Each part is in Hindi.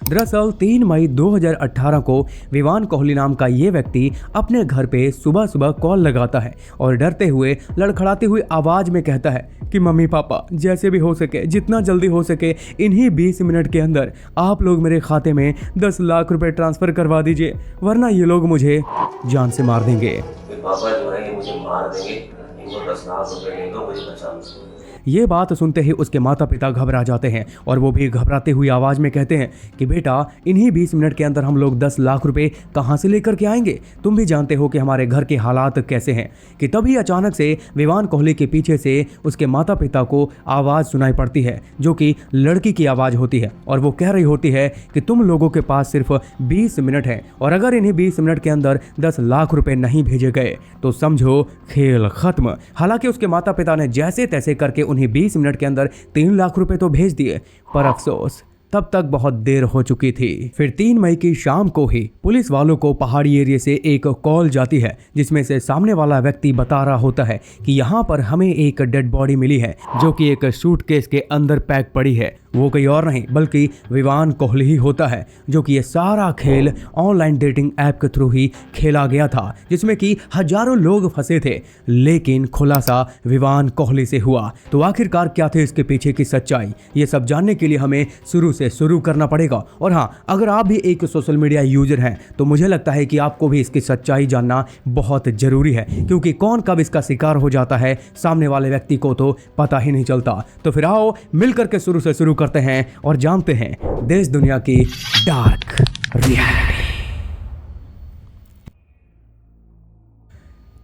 दरअसल 3 मई 2018 को विवान कोहली नाम का ये व्यक्ति अपने घर पे सुबह सुबह कॉल लगाता है और डरते हुए लड़खड़ाती हुई आवाज में कहता है कि मम्मी पापा जैसे भी हो सके जितना जल्दी हो सके इन्हीं 20 मिनट के अंदर आप लोग मेरे खाते में 10 लाख रुपए ट्रांसफर करवा दीजिए, वरना ये लोग मुझे जान से मार देंगे। पापा जो है ये मुझे मार देंगे, इनको 10 लाख रुपए दे दो, मुझे बचा लो। ये बात सुनते ही उसके माता पिता घबरा जाते हैं और वो भी घबराते हुई आवाज में कहते हैं कि बेटा इन्हीं 20 मिनट के अंदर हम लोग 10 लाख रुपए कहां से लेकर के आएंगे, तुम भी जानते हो कि हमारे घर के हालात कैसे हैं। कि तभी अचानक से विवान कोहली के पीछे से उसके माता पिता को आवाज सुनाई पड़ती है जो कि लड़की की आवाज होती है और वो कह रही होती है कि तुम लोगों के पास सिर्फ 20 मिनट है और अगर इन्हीं 20 मिनट के अंदर 10 लाख रुपए नहीं भेजे गए तो समझो खेल खत्म। हालांकि उसके माता पिता ने जैसे तैसे करके उन्हें 20 मिनट के अंदर 3 लाख रुपए तो भेज दिए, पर अफसोस तब तक बहुत देर हो चुकी थी। फिर 3 मई की शाम को ही पुलिस वालों को पहाड़ी एरिया से एक कॉल जाती है जिसमें से सामने वाला व्यक्ति बता रहा होता है कि यहाँ पर हमें एक डेड बॉडी मिली है जो कि एक सूटकेस के अंदर पैक पड़ी है। वो कोई और नहीं बल्कि विवान कोहली ही होता है जो कि ये सारा खेल ऑनलाइन डेटिंग ऐप के थ्रू ही खेला गया था जिसमें कि हजारों लोग फंसे थे, लेकिन खुलासा विवान कोहली से हुआ। तो आखिरकार क्या थे इसके पीछे की सच्चाई, ये सब जानने के लिए हमें शुरू करना पड़ेगा। और हाँ, अगर आप भी एक सोशल मीडिया यूजर हैं तो मुझे लगता है कि आपको भी इसकी सच्चाई जानना बहुत जरूरी है, क्योंकि कौन कब इसका शिकार हो जाता है सामने वाले व्यक्ति को तो पता ही नहीं चलता। तो फिर आओ मिलकर के शुरू करते हैं और जानते हैं देश दुनिया की डार्क रियलिटी।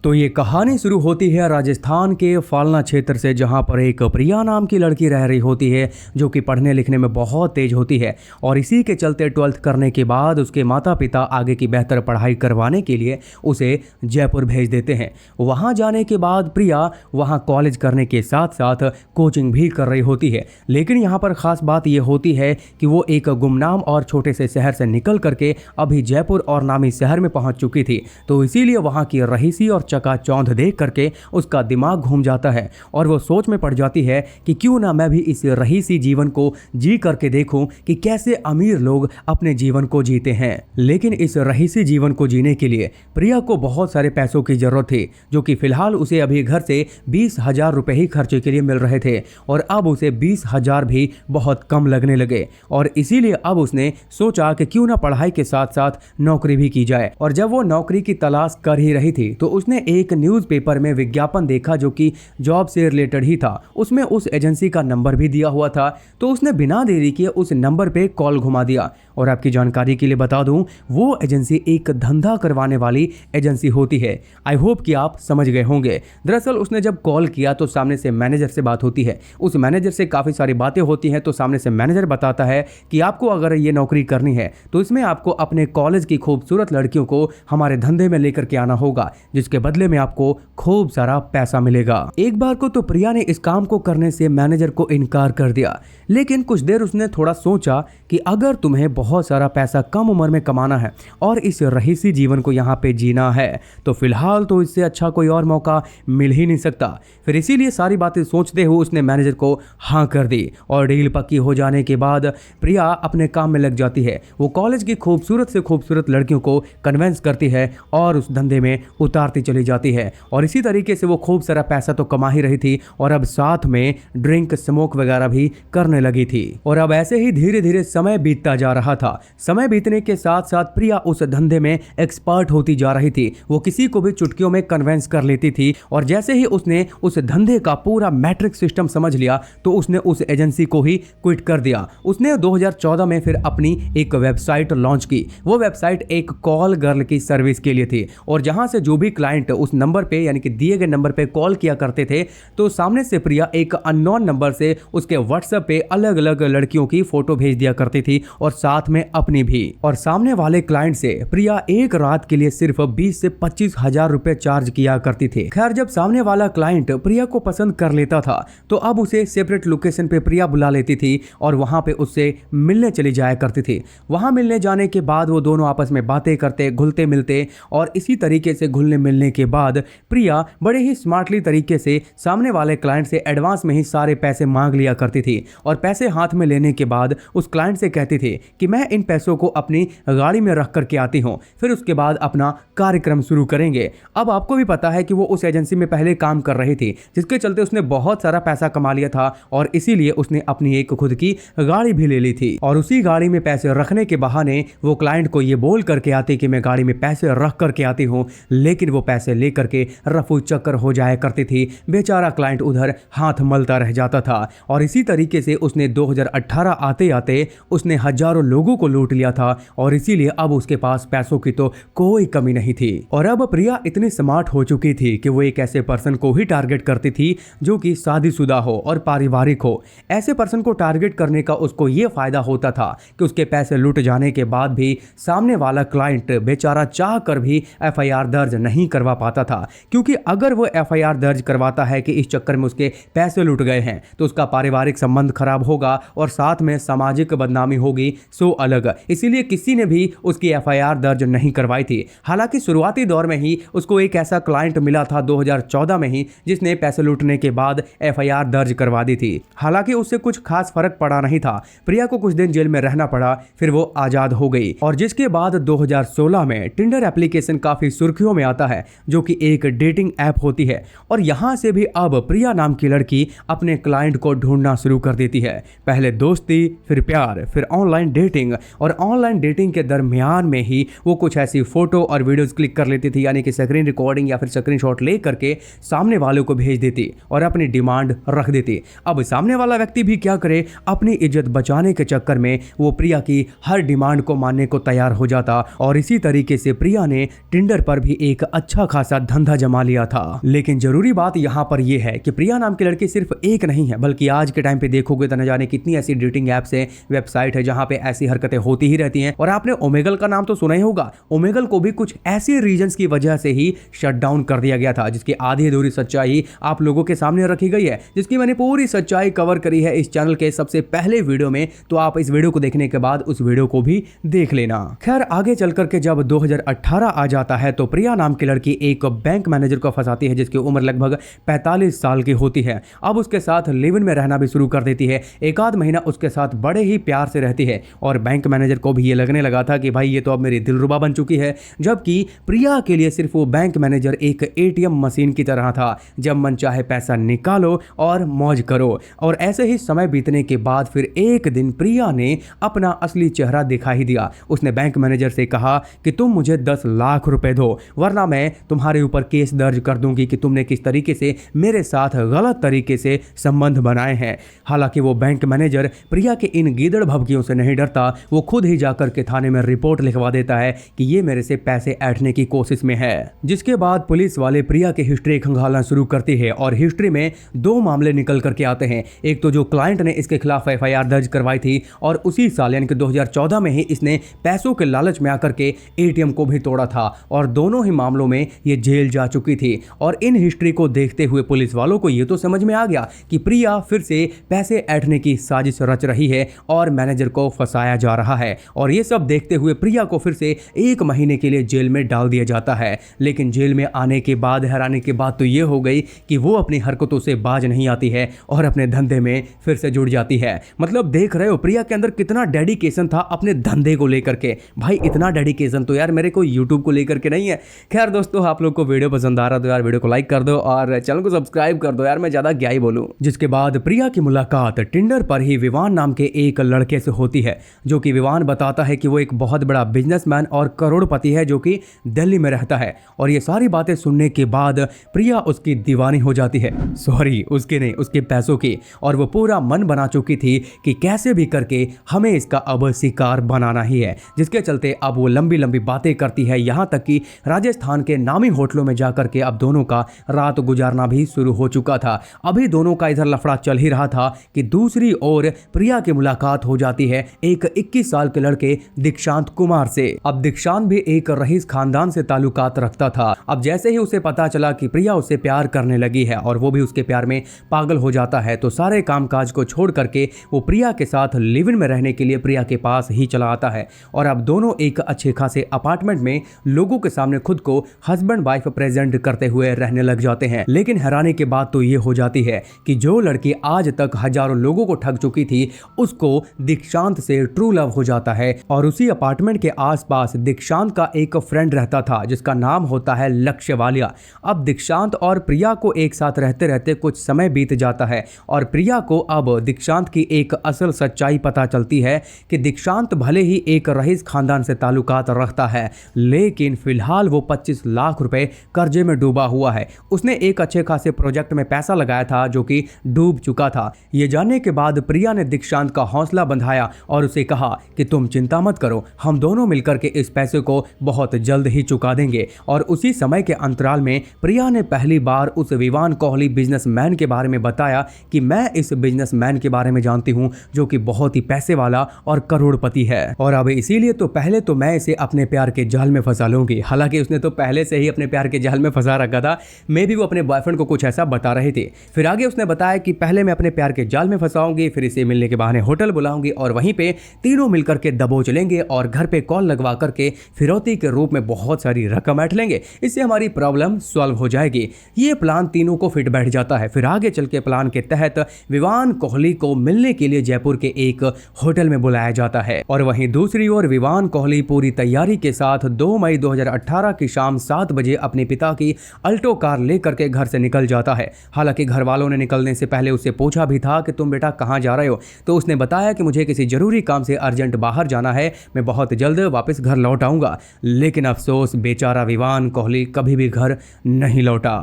तो ये कहानी शुरू होती है राजस्थान के फालना क्षेत्र से, जहाँ पर एक प्रिया नाम की लड़की रह रही होती है जो कि पढ़ने लिखने में बहुत तेज होती है और इसी के चलते 12th करने के बाद उसके माता पिता आगे की बेहतर पढ़ाई करवाने के लिए उसे जयपुर भेज देते हैं। वहाँ जाने के बाद प्रिया वहाँ कॉलेज करने के साथ साथ कोचिंग भी कर रही होती है, लेकिन यहाँ पर ख़ास बात ये होती है कि वो एक गुमनाम और छोटे से शहर से निकल करके अभी जयपुर और नामी शहर में पहुँच चुकी थी। तो इसीलिए वहाँ की रहीसी और चकाचौंध देख करके उसका दिमाग घूम जाता है और वो सोच में पड़ जाती है कि क्यों ना मैं भी इस रहीसी जीवन को जी करके देखूं कि कैसे अमीर लोग अपने जीवन को जीते हैं। लेकिन इस रहीसी जीवन को जीने के लिए प्रिया को बहुत सारे पैसों की जरूरत थी, जो कि फिलहाल उसे अभी घर से 20,000 रुपए ही खर्चे के लिए मिल रहे थे और अब उसे 20,000 भी बहुत कम लगने लगे और इसीलिए अब उसने सोचा कि क्यों ना पढ़ाई के साथ साथ नौकरी भी की जाए। और जब वो नौकरी की तलाश कर ही रही थी तो उसने एक न्यूज़पेपर में विज्ञापन देखा जो कि जॉब से रिलेटेड ही था। उसमें उस एजेंसी का नंबर भी दिया हुआ था, तो उसने बिना देरी किए उस नंबर पे कॉल घुमा दिया। और आपकी जानकारी के लिए बता दूं, वो एजेंसी एक धंधा करवाने वाली एजेंसी होती है। आई होप कि आप समझ गए होंगे। दरअसल उसने जब कॉल किया तो सामने से मैनेजर से बात होती है। उस मैनेजर से काफ़ी सारी बातें होती हैं, तो सामने से मैनेजर बताता है कि आपको अगर ये नौकरी करनी है तो इसमें आपको अपने कॉलेज की खूबसूरत लड़कियों को हमारे धंधे में लेकर के आना होगा, जिसके बदले में आपको खूब सारा पैसा मिलेगा। एक बार को तो प्रिया ने इस काम को करने से मैनेजर को इनकार कर दिया, लेकिन कुछ देर उसने थोड़ा सोचा कि अगर तुम्हें बहुत सारा पैसा कम उम्र में कमाना है और इस रहीसी जीवन को यहाँ पे जीना है तो फिलहाल तो इससे अच्छा कोई और मौका मिल ही नहीं सकता। फिर इसीलिए सारी बातें सोचते हुए उसने मैनेजर को हाँ कर दी और डील पक्की हो जाने के बाद प्रिया अपने काम में लग जाती है। वो कॉलेज की खूबसूरत से खूबसूरत लड़कियों को कन्वेंस करती है और उस धंधे में उतारती चली जाती है और इसी तरीके से वो खूब सारा पैसा तो कमा ही रही थी और अब साथ में ड्रिंक स्मोक वगैरह भी करने लगी थी। और अब ऐसे ही धीरे धीरे समय बीतता जा रहा था। समय बीतने के साथ साथ प्रिया उस धंधे में एक्सपर्ट होती जा रही थी। वो किसी को भी चुटकियों में कन्वेंस कर लेती थी और जैसे ही उसने उस धंधे का पूरा मैट्रिक सिस्टम समझ लिया तो उसने उस एजेंसी को ही क्विट कर दिया। उसने 2014 में फिर अपनी एक वेबसाइट लॉन्च की। वो वेबसाइट एक कॉल गर्ल की सर्विस के लिए थी और जहां से जो भी क्लाइंट उस नंबर पे यानी कि दिए गए नंबर पे कॉल किया करते थे तो सामने से प्रिया एक अननोन नंबर से उसके व्हाट्सएप पे अलग अलग लड़कियों की फोटो भेज दिया करती थी और साथ में अपनी भी। और सामने वाले क्लाइंट से प्रिया एक रात के लिए सिर्फ 20 से 25,000 रुपए चार्ज किया करती थी। खैर, जब सामने वाला क्लाइंट प्रिया को पसंद कर लेता था तो अब उसे सेपरेट लोकेशन पे प्रिया बुला लेती थी और वहां पे उससे मिलने चली जाया करती थी। वहां मिलने जाने के बाद वो दोनों आपस में बातें करते, घुलते मिलते और इसी तरीके से घुलने मिलने के बाद प्रिया बड़े ही स्मार्टली तरीके से सामने वाले क्लाइंट से एडवांस में ही सारे पैसे मांग लिया करती थी और पैसे हाथ में लेने के बाद उस क्लाइंट से कहती थी कि मैं इन पैसों को अपनी गाड़ी में रख करके आती हूँ, फिर उसके बाद अपना कार्यक्रम शुरू करेंगे। अब आपको भी पता है कि वो उस एजेंसी में पहले काम कर रही थी, जिसके चलते उसने बहुत सारा पैसा कमा लिया था और इसीलिए उसने अपनी एक खुद की गाड़ी भी ले ली थी। और उसी गाड़ी में पैसे रखने के बहाने वो क्लाइंट को ये बोल करके आती कि मैं गाड़ी में पैसे रख करके आती हूँ, लेकिन वो पैसे लेकर के रफू चक्कर हो जाया करती थी। बेचारा क्लाइंट उधर हाथ मलता रह जाता था। और इसी तरीके से उसने 2018 आते आते उसने हजारों लोगों को लूट लिया था और इसीलिए अब उसके पास पैसों की तो कोई कमी नहीं थी। और अब प्रिया इतनी स्मार्ट हो चुकी थी कि वो एक ऐसे पर्सन को ही टारगेट करती थी जो कि शादीशुदा हो और पारिवारिक हो। ऐसे पर्सन को टारगेट करने का उसको ये फायदा होता था कि उसके पैसे लूट जाने के बाद भी सामने वाला क्लाइंट बेचारा चाह कर भी एफआईआर दर्ज नहीं करवा पाता था, क्योंकि अगर वो एफआईआर दर्ज करवाता है कि इस चक्कर में उसके पैसे लूट गए हैं तो उसका पारिवारिक संबंध खराब होगा और साथ में सामाजिक बदनामी होगी, सो अलग। इसीलिए किसी ने भी उसकी एफआईआर दर्ज नहीं करवाई थी। हालांकि शुरुआती दौर में ही उसको एक ऐसा क्लाइंट मिला था 2014 में ही, जिसने पैसे लूटने के बाद एफआईआर दर्ज करवा दी थी। हालांकि उससे कुछ खास फर्क पड़ा नहीं था। प्रिया को कुछ दिन जेल में रहना पड़ा, फिर वो आजाद हो गई। और जिसके बाद 2016 में टिंडर एप्लीकेशन काफी सुर्खियों में आता है, जो कि एक डेटिंग ऐप होती है। और यहां से भी अब प्रिया नाम की लड़की अपने क्लाइंट को ढूंढना शुरू कर देती है। पहले दोस्ती, फिर प्यार, फिर ऑनलाइन डेटिंग। और ऑनलाइन डेटिंग के दरमियान में ही वो कुछ ऐसी फोटो और वीडियोस क्लिक कर लेती थी, यानी कि स्क्रीन रिकॉर्डिंग या फिर स्क्रीनशॉट ले करके सामने वालों को भेज देती और अपनी डिमांड रख देती। अब सामने वाला व्यक्ति भी क्या करे, अपनी इज्जत बचाने के चक्कर में वो प्रिया की हर डिमांड को मानने को तैयार हो जाता। और इसी तरीके से प्रिया ने टिंडर पर भी एक अच्छा खासा धंधा जमा लिया था। लेकिन जरूरी बात यहाँ पर यह है कि प्रिया नाम की लड़की सिर्फ एक नहीं है, बल्कि आज के टाइम पे देखोगे तो न जाने कितनी ऐसी डेटिंग ऐप्स है, वेबसाइट है जहां पे ऐसी हरकतें होती ही रहती हैं। और आपने ओमेगल का नाम तो सुना ही होगा। ओमेगल को भी कुछ ऐसे रीजंस की वजह से ही शट डाउन कर दिया गया था, जिसकी आधी अधूरी सच्चाई आप लोगों के सामने रखी गई है, जिसकी मैंने पूरी सच्चाई कवर करी है इस चैनल के सबसे पहले वीडियो में। तो आप इस वीडियो को देखने के बाद उस वीडियो को भी देख लेना। खैर, आगे चल करके जब 2018 आ जाता है तो प्रिया नाम की लड़की एक बैंक मैनेजर को फंसाती है, जिसकी उम्र लगभग 45 साल की होती है। अब उसके साथ लिव इन में रहना भी शुरू कर देती है। एक आध महीना उसके साथ बड़े ही प्यार से रहती है और बैंक मैनेजर को भी ये लगने लगा था कि भाई ये तो अब मेरी दिलरुबा बन चुकी है। जबकि प्रिया के लिए सिर्फ वो बैंक मैनेजर एक एटीएम मशीन की तरह था, जब मन चाहे पैसा निकालो और मौज करो। और ऐसे ही समय बीतने के बाद फिर एक दिन प्रिया ने अपना असली चेहरा दिखा ही दिया। उसने बैंक मैनेजर से कहा कि तुम मुझे 10 लाख रुपए दो, वरना मैं तुम्हारे ऊपर केस दर्ज कर दूंगी कि तुमने किस तरीके से मेरे साथ गलत तरीके से संबंध बनाए हैं। हालांकि वो बैंक मैनेजर प्रिया के इन गीदड़ भभकियों से नहीं डरता। वो खुद ही जाकर के थाने में रिपोर्ट लिखवा देता है कि ये मेरे से पैसे ऐंठने की कोशिश में है। जिसके बाद पुलिस वाले प्रिया की हिस्ट्री खंगालना शुरू करती है और हिस्ट्री में 2 मामले निकल करके आते हैं। एक तो जो क्लाइंट ने इसके खिलाफ एफआईआर दर्ज करवाई थी और उसी साल यानी कि 2014 में ही इसने पैसों के लालच में आकर के एटीएम को भी तोड़ा था और दोनों ही मामलों में ये जेल जा चुकी थी। और इन हिस्ट्री को देखते हुए पुलिस वालों को ये तो समझ में आ गया कि प्रिया फिर से पैसे ऐंठने की साजिश रच रही है और मैनेजर को फंसाया जा रहा है। और ये सब देखते हुए प्रिया को फिर से 1 महीने के लिए जेल में डाल दिया जाता है। लेकिन जेल में आने के बाद हैरानी की बात तो ये हो गई कि वो अपनी हरकतों से बाज नहीं आती है और अपने धंधे में फिर से जुड़ जाती है। मतलब देख रहे हो प्रिया के अंदर कितना डेडिकेशन था अपने धंधे को लेकर के। भाई इतना डेडिकेशन तो यार मेरे को यूट्यूब को लेकर के नहीं है। खैर दोस्तों, आप लोग को वीडियो पसंद आ रहा तो यार वीडियो को लाइक कर दो और चैनल को सब्सक्राइब कर दो। यार मैं ज्यादा क्या ही बोलूं। जिसके बाद प्रिया की मुलाकात टिंडर पर ही विवान नाम के एक लड़के से होती है, जो कि विवान बताता है कि वो एक बहुत बड़ा बिजनेसमैन और करोड़पति है जो कि दिल्ली में रहता है। और ये सारी बातें सुनने के बाद प्रिया उसकी दीवानी हो जाती है। सॉरी, उसके नहीं, उसके पैसों की। और वो पूरा मन बना चुकी थी कि कैसे भी करके हमें इसका अब शिकार बनाना ही है। जिसके चलते अब वो लंबी लंबी बातें करती है, यहाँ तक कि राजस्थान के नामी होटलों में जाकर के अब दोनों का रात गुजारना भी शुरू हो चुका था। अभी दोनों का इधर लफड़ा चल ही रहा था कि दूसरी ओर प्रिया की मुलाकात हो जाती है एक 21 साल के लड़के दीक्षांत कुमार से। अब दीक्षांत भी एक रईस खानदान से ताल्लुकात रखता था। अब जैसे ही उसे पता चला कि प्रिया उससे प्यार करने लगी है और वो भी उसके प्यार में पागल हो जाता है, तो सारे कामकाज को छोड़ करके वो प्रिया के साथ लिव इन में रहने के लिए प्रिया के पास ही चला आता है। और अब दोनों एक अच्छे खासे अपार्टमेंट में लोगों के सामने खुद को हस्बैंड वाइफ प्रेजेंट करते हुए रहने लग जाते हैं। लेकिन हैरानी की बात तो ये हो जाती है कि जो लड़की आज तक हजारों लोगों को ठग चुकी थी, उसको दीक्षांत से ट्रू ट्रू लव हो जाता है। और उसी अपार्टमेंट के आसपास दीक्षांत का एक फ्रेंड रहता था जिसका नाम होता है लक्ष्य वालिया। अब दीक्षांत और प्रिया को एक साथ रहते रहते कुछ समय बीत जाता है और प्रिया को अब दीक्षांत की एक असल सच्चाई पता चलती है कि दीक्षांत भले ही एक रईस खानदान से ताल्लुकात रखता है, लेकिन फिलहाल वो 25 लाख रुपए कर्जे में डूबा हुआ है। उसने एक अच्छे खासे प्रोजेक्ट में पैसा लगाया था जो कि डूब चुका था। ये जानने के बाद प्रिया ने दीक्षांत का हौसला बंधाया और उसे कहा कि तुम चिंता मत करो, हम दोनों मिलकर के इस पैसे को बहुत जल्द ही चुका देंगे। और उसी समय के अंतराल में प्रिया ने पहली बार उस विवान कोहली बिजनेसमैन के बारे में बताया कि मैं इस बिजनेसमैन के बारे में जानती हूं जो कि बहुत ही पैसे वाला और करोड़पति है, और अब इसीलिए तो पहले तो मैं इसे अपने प्यार के जाल में फंसा लूंगी। हालांकि उसने तो पहले से ही अपने प्यार के जाल में फंसा रखा था, मे भी वो अपने बॉयफ्रेंड को कुछ ऐसा बता रहे थे। फिर आगे उसने बताया कि पहले मैं अपने प्यार के जाल में फंसाऊंगी, फिर इसे मिलने के बहाने होटल बुलाऊंगी और वहीं पे तीनों मिलकर के दबोच लेंगे और घर पे कॉल लगवा करके फिरौती के रूप में बहुत सारी रकम ऐंठ लेंगे, इससे हमारी प्रॉब्लम सॉल्व हो जाएगी। ये प्लान तीनों को फिट बैठ जाता है। फिर आगे चल के प्लान के तहत विवान कोहली को मिलने के लिए जयपुर के एक होटल में बुलाया जाता है और वहीं दूसरी ओर विवान कोहली पूरी तैयारी के साथ 2 मई 2018 की शाम 7 बजे अपने पिता की अल्टो कार लेकर के घर से निकल जाता है। हालांकि घर वालों ने निकलने से पहले उससे पूछा भी था कि तुम बेटा कहाँ जा रहे हो, तो उसने बताया कि मुझे किसी जरूरी काम से अर्जेंट बाहर जाना है, मैं बहुत जल्द वापस घर लौट आऊंगा। लेकिन अफसोस बेचारा विवान कोहली कभी भी घर नहीं लौटा।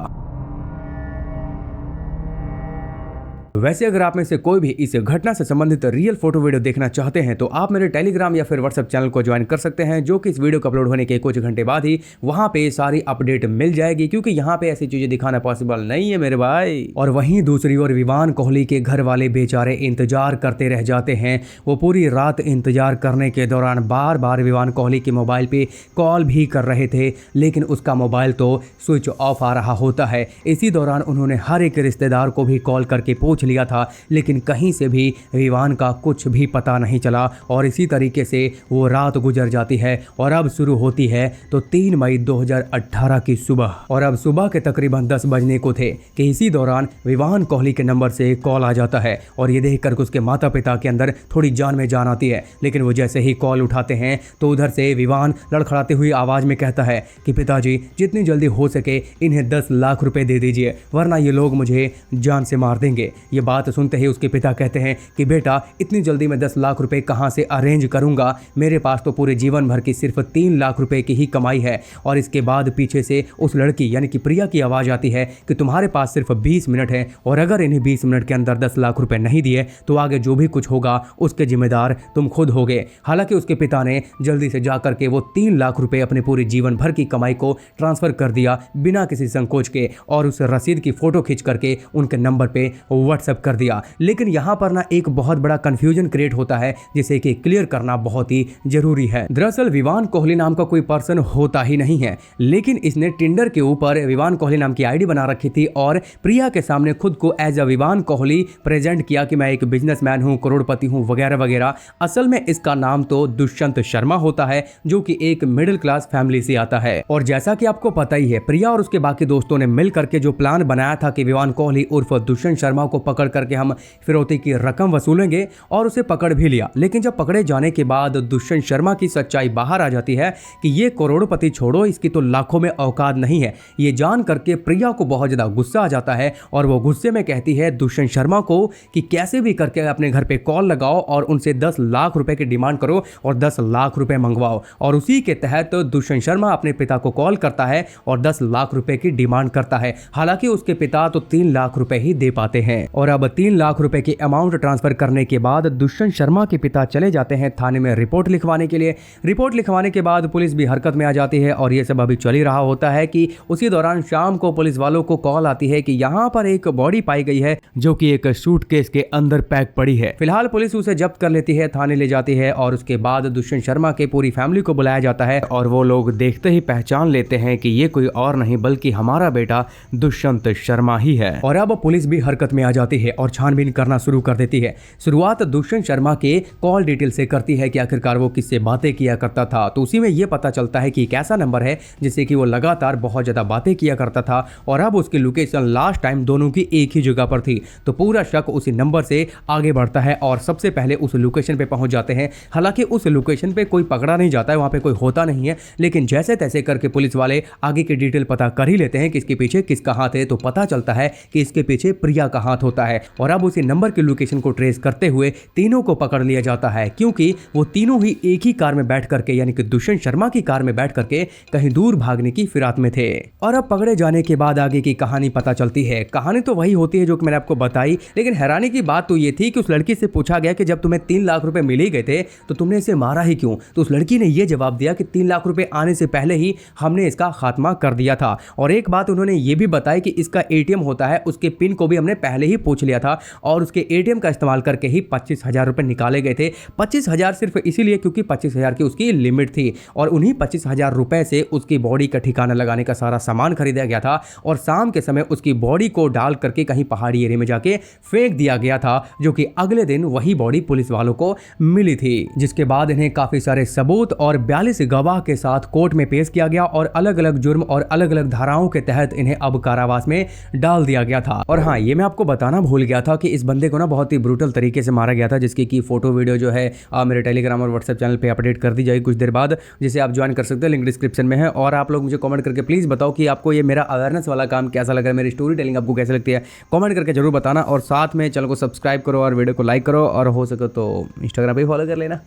वैसे अगर आप में से कोई भी इस घटना से संबंधित रियल फोटो वीडियो देखना चाहते हैं तो आप मेरे टेलीग्राम या फिर व्हाट्सएप चैनल को ज्वाइन कर सकते हैं, जो कि इस वीडियो को अपलोड होने के कुछ घंटे बाद ही वहां पे सारी अपडेट मिल जाएगी, क्योंकि यहाँ पे ऐसी चीजें दिखाना पॉसिबल नहीं है मेरे भाई। और वहीं दूसरी ओर विवान कोहली के घर वाले बेचारे इंतजार करते रह जाते हैं। वो पूरी रात इंतजार करने के दौरान बार बार विवान कोहली के मोबाइल पे कॉल भी कर रहे थे, लेकिन उसका मोबाइल तो स्विच ऑफ आ रहा होता है। इसी दौरान उन्होंने हर एक रिश्तेदार को भी कॉल करके पूछ लिया था, लेकिन कहीं से भी विवान का कुछ भी पता नहीं चला। और इसी तरीके से वो रात गुजर जाती है और अब शुरू होती है तो 3 मई 2018 की सुबह, और अब सुबह के तकरीबन 10 बजने को थे कि इसी दौरान विवान कोहली के नंबर से कॉल आ जाता है। और ये देखकर उसके माता पिता के अंदर थोड़ी जान में जान आती है, लेकिन वो जैसे ही कॉल उठाते हैं तो उधर से विवान लड़खड़ाती हुई आवाज में कहता है कि पिताजी जितनी जल्दी हो सके इन्हें 10 लाख रुपए दे दीजिए, वरना ये लोग मुझे जान से मार देंगे। ये बात सुनते ही उसके पिता कहते हैं कि बेटा इतनी जल्दी मैं 10 लाख रुपए कहां से अरेंज करूंगा, मेरे पास तो पूरे जीवन भर की सिर्फ 3 लाख रुपए की ही कमाई है। और इसके बाद पीछे से उस लड़की यानी कि प्रिया की आवाज आती है कि तुम्हारे पास सिर्फ 20 मिनट है और अगर इन्हें 20 मिनट के अंदर 10 लाख रुपए नहीं दिए तो आगे जो भी कुछ होगा उसके जिम्मेदार तुम खुद होगे। हालांकि उसके पिता ने जल्दी से जाकर के वो 3 लाख रुपए अपने पूरे जीवन भर की कमाई को ट्रांसफर कर दिया बिना किसी संकोच के, और उस रसीद की फोटो खींच करके उनके नंबर पे व्हाट्सएप कर दिया। लेकिन यहां पर ना एक बहुत बड़ा कंफ्यूजन क्रिएट होता है जिसे कि क्लियर करना बहुत ही जरूरी है। दरअसल विवान कोहली नाम का कोई पर्सन होता ही नहीं है, लेकिन इसने टिंडर के ऊपर विवान कोहली नाम की आईडी बना रखी थी और प्रिया के सामने खुद को as a Vivaan Kohli present किया कि मैं एक बिजनेसमैन हूं, करोड़पति हूं वगैरह वगैरह। असल में इसका नाम तो दुष्यंत शर्मा होता है, जो कि एक मिडिल क्लास फैमिली से आता है। और जैसा कि आपको पता ही है, प्रिया और उसके बाकी दोस्तों ने मिल करके जो प्लान बनाया था कि विवान कोहली उर्फ दुष्यंत शर्मा को पकड़ करके हम फिरौती की रकम वसूलेंगे, और उसे पकड़ भी लिया। लेकिन जब पकड़े जाने के बाद दुष्यंत शर्मा की सच्चाई बाहर आ जाती है कि ये करोड़पति छोड़ो, इसकी तो लाखों में औकात नहीं है। ये जान करके प्रिया को बहुत ज्यादा गुस्सा आ जाता है और वो गुस्से में कहती है दुष्यंत शर्मा को कि कैसे भी करके अपने घर पे कॉल लगाओ और उनसे 10 लाख रुपए की डिमांड करो और 10 लाख रुपए मंगवाओ। और उसी के तहत दुष्यंत शर्मा अपने पिता को कॉल करता है और 10 लाख रुपए की डिमांड करता है। हालांकि उसके पिता तो 3 लाख रुपए ही दे पाते हैं। और अब 3 लाख रुपए की अमाउंट ट्रांसफर करने के बाद दुष्यंत शर्मा के पिता चले जाते हैं थाने में रिपोर्ट लिखवाने के लिए। रिपोर्ट लिखवाने के बाद पुलिस भी हरकत में आ जाती है और ये सब अभी चल ही रहा होता है कि उसी दौरान शाम को पुलिस वालों को कॉल आती है कि यहाँ पर एक बॉडी पाई गई है जो कि एक सूटकेस के अंदर पैक पड़ी है। फिलहाल पुलिस उसे जब्त कर लेती है, थाने ले जाती है और उसके बाद दुष्यंत शर्मा के पूरी फैमिली को बुलाया जाता है और वो लोग देखते ही पहचान लेते हैं कि ये कोई और नहीं बल्कि हमारा बेटा दुष्यंत शर्मा ही है। और अब पुलिस भी हरकत में आ जाती जाती है और छानबीन करना शुरू कर देती है। शुरुआत दुष्यंत शर्मा के कॉल डिटेल से करती है कि आखिरकार वो किससे बातें किया करता था। तो उसी में ये पता चलता है कि एक ऐसा नंबर है जिससे कि वो लगातार बहुत ज़्यादा बातें किया करता था और अब उसकी लोकेशन लास्ट टाइम दोनों की एक ही जगह पर थी। तो पूरा शक उसी नंबर से आगे बढ़ता है और सबसे पहले उस लोकेशन पे पहुंच जाते हैं। हालांकि उस लोकेशन पे कोई पकड़ा नहीं जाता है, वहां पे कोई होता नहीं है, लेकिन जैसे तैसे करके पुलिस वाले आगे की डिटेल पता कर ही लेते हैं कि इसके पीछे किसका हाथ है। तो पता चलता है कि इसके पीछे प्रिया का हाथ होता है और अब उसी नंबर की लोकेशन को ट्रेस करते हुए तीनों को पकड़ लिया जाता है, क्योंकि वो तीनों ही एक ही कार में बैठ करके यानी कि दुष्यंत शर्मा की कार में बैठ करके कहीं दूर भागने की फिराक में थे। और अब पकड़े जाने के बाद आगे की कहानी पता चलती है। कहानी तो वही होती है जो कि मैंने आपको बताई, लेकिन हैरानी की बात तो ये थी कि उस लड़की से पूछा गया कि जब तुम्हें 3 लाख रुपए मिल ही गए थे तो तुमने इसे मारा ही क्यों। तो उस लड़की ने यह जवाब दिया कि 3 लाख रुपए आने से पहले ही हमने इसका खात्मा कर दिया था। और एक बात उन्होंने ये भी बताई कि इसका एटीएम होता है, उसके पिन को भी हमने पहले ही पूछ लिया था और उसके एटीएम का इस्तेमाल करके ही 25,000 रुपए निकाले गए थे। 25,000 सिर्फ इसीलिए क्योंकि 25,000 की उसकी लिमिट थी और उन्हीं 25,000 रुपए से उसकी बॉडी का ठिकाना लगाने का सारा सामान खरीदा गया था और शाम के समय उसकी बॉडी को डाल करके कहीं पहाड़ी एरिया में जाके फेंक दिया गया था, जो कि अगले दिन वही बॉडी पुलिस वालों को मिली थी। जिसके बाद इन्हें काफी सारे सबूत और 42 गवाह के साथ कोर्ट में पेश किया गया और अलग अलग जुर्म और अलग अलग धाराओं के तहत इन्हें अब कारावास में डाल दिया गया था। और हाँ, ये मैं आपको बताना भूल गया था कि इस बंदे को ना बहुत ही ब्रूटल तरीके से मारा गया था, जिसकी की फोटो वीडियो जो है मेरे टेलीग्राम और व्हाट्सएप चैनल पे अपडेट कर दी जाएगी कुछ देर बाद, जिसे आप ज्वाइन कर सकते हैं, लिंक डिस्क्रिप्शन में है। और आप लोग मुझे कमेंट करके प्लीज बताओ कि आपको ये मेरा अवेयरनेस वाला काम कैसा लग रहा है, मेरी स्टोरी टेलिंग आपको कैसे लगती है, कमेंट करके जरूर बताना। और साथ में चैनल को सब्सक्राइब करो और वीडियो को लाइक करो और हो सके तो इंस्टाग्राम पे फॉलो कर लेना।